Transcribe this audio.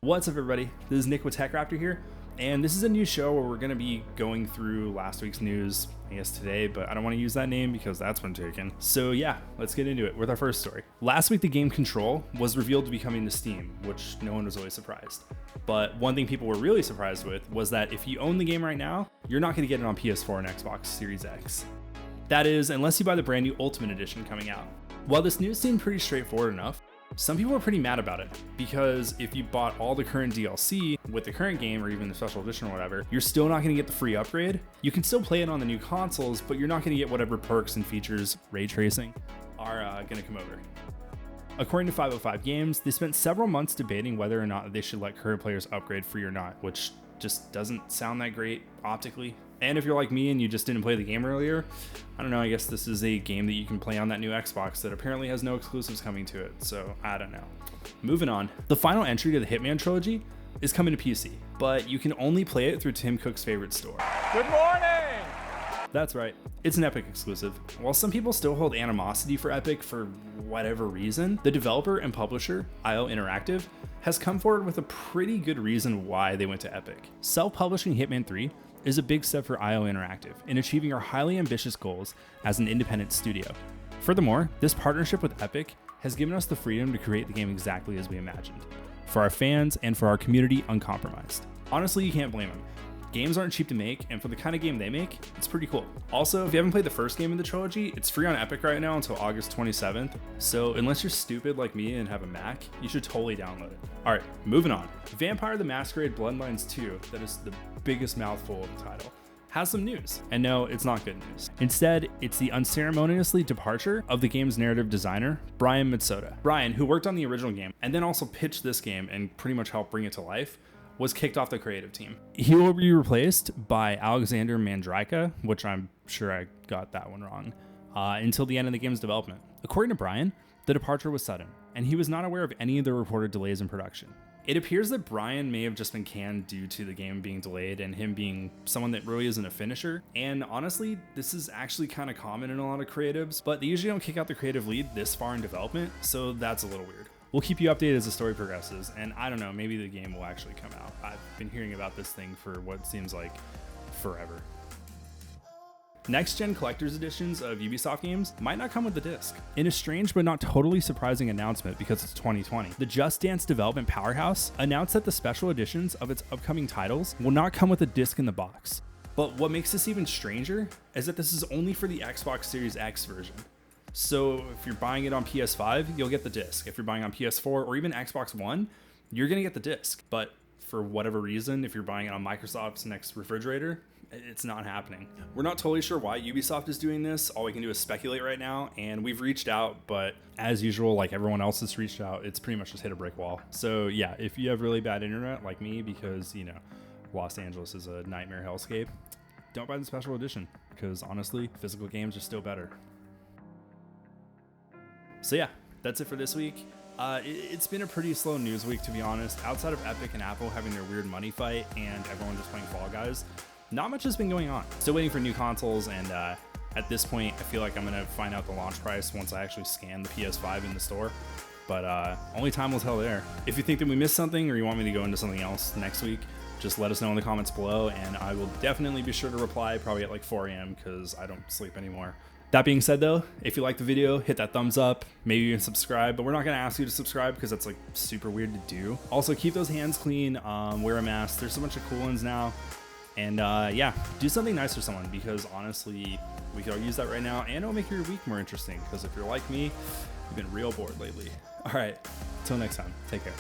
What's up, everybody? This is Nick with TechRaptor here, and this is a new show where we're going to be going through last week's news, I guess today, but I don't want to use that name because that's been taken. So yeah, let's get into it with our first story. Last week, the game Control was revealed to be coming to Steam, which no one was really surprised. But one thing people were really surprised with was that if you own the game right now, you're not going to get it on PS4 and Xbox Series X. That is, unless you buy the brand new Ultimate Edition coming out. While this news seemed pretty straightforward enough, some people are pretty mad about it, because if you bought all the current DLC with the current game or even the special edition or whatever, you're still not going to get the free upgrade. You can still play it on the new consoles, but you're not going to get whatever perks and features, ray tracing, are going to come over. According to 505 Games, they spent several months debating whether or not they should let current players upgrade free or not, which just doesn't sound that great optically. And if you're like me and you just didn't play the game earlier, I don't know, I guess this is a game that you can play on that new Xbox that apparently has no exclusives coming to it, so I don't know. Moving on, the final entry to the Hitman trilogy is coming to PC, but you can only play it through Tim Cook's favorite store. Good morning! That's right, it's an Epic exclusive. While some people still hold animosity for Epic for whatever reason, the developer and publisher, IO Interactive, has come forward with a pretty good reason why they went to Epic. Self-publishing Hitman 3 is a big step for IO Interactive in achieving our highly ambitious goals as an independent studio. Furthermore, this partnership with Epic has given us the freedom to create the game exactly as we imagined, for our fans and for our community uncompromised. Honestly, you can't blame them. Games aren't cheap to make, and for the kind of game they make, it's pretty cool. Also, if you haven't played the first game in the trilogy, it's free on Epic right now until August 27th, so unless you're stupid like me and have a Mac, you should totally download it. Alright, moving on. Vampire the Masquerade Bloodlines 2, that is the biggest mouthful of the title, has some news. And no, it's not good news. Instead, it's the unceremoniously departure of the game's narrative designer, Brian Mitsoda. Brian, who worked on the original game and then also pitched this game and pretty much helped bring it to life, was kicked off the creative team. He will be replaced by Alexander Mandraka, which I'm sure I got that one wrong, until the end of the game's development. According to Brian, the departure was sudden, and he was not aware of any of the reported delays in production. It appears that Brian may have just been canned due to the game being delayed and him being someone that really isn't a finisher. And honestly, this is actually kind of common in a lot of creatives, but they usually don't kick out the creative lead this far in development, so that's a little weird. We'll keep you updated as the story progresses, and I don't know, maybe the game will actually come out. I've been hearing about this thing for what seems like forever. Next-gen collector's editions of Ubisoft games might not come with the disc. In a strange but not totally surprising announcement because it's 2020, the Just Dance development powerhouse announced that the special editions of its upcoming titles will not come with a disc in the box. But what makes this even stranger is that this is only for the Xbox Series X version. So if you're buying it on PS5, you'll get the disc. If you're buying on PS4 or even Xbox One, you're gonna get the disc. But for whatever reason, if you're buying it on Microsoft's next refrigerator, it's not happening. We're not totally sure why Ubisoft is doing this. All we can do is speculate right now, and we've reached out, but as usual, like everyone else has reached out, it's pretty much just hit a brick wall. So yeah, if you have really bad internet like me, because you know, Los Angeles is a nightmare hellscape, don't buy the special edition, because honestly, physical games are still better. So yeah, that's it for this week. It's been a pretty slow news week, to be honest. Outside of Epic and Apple having their weird money fight and everyone just playing Fall Guys, not much has been going on. Still waiting for new consoles, and at this point, I feel like I'm gonna find out the launch price once I actually scan the PS5 in the store. But only time will tell there. If you think that we missed something or you want me to go into something else next week, just let us know in the comments below, and I will definitely be sure to reply probably at like 4 a.m. because I don't sleep anymore. That being said though, if you like the video, hit that thumbs up, maybe you can subscribe, but we're not gonna ask you to subscribe because that's like super weird to do. Also, keep those hands clean, wear a mask, there's a bunch of cool ones now, and yeah, do something nice for someone, because honestly, we could all use that right now, and it'll make your week more interesting, because if you're like me, you've been real bored lately. All right, until next time, take care.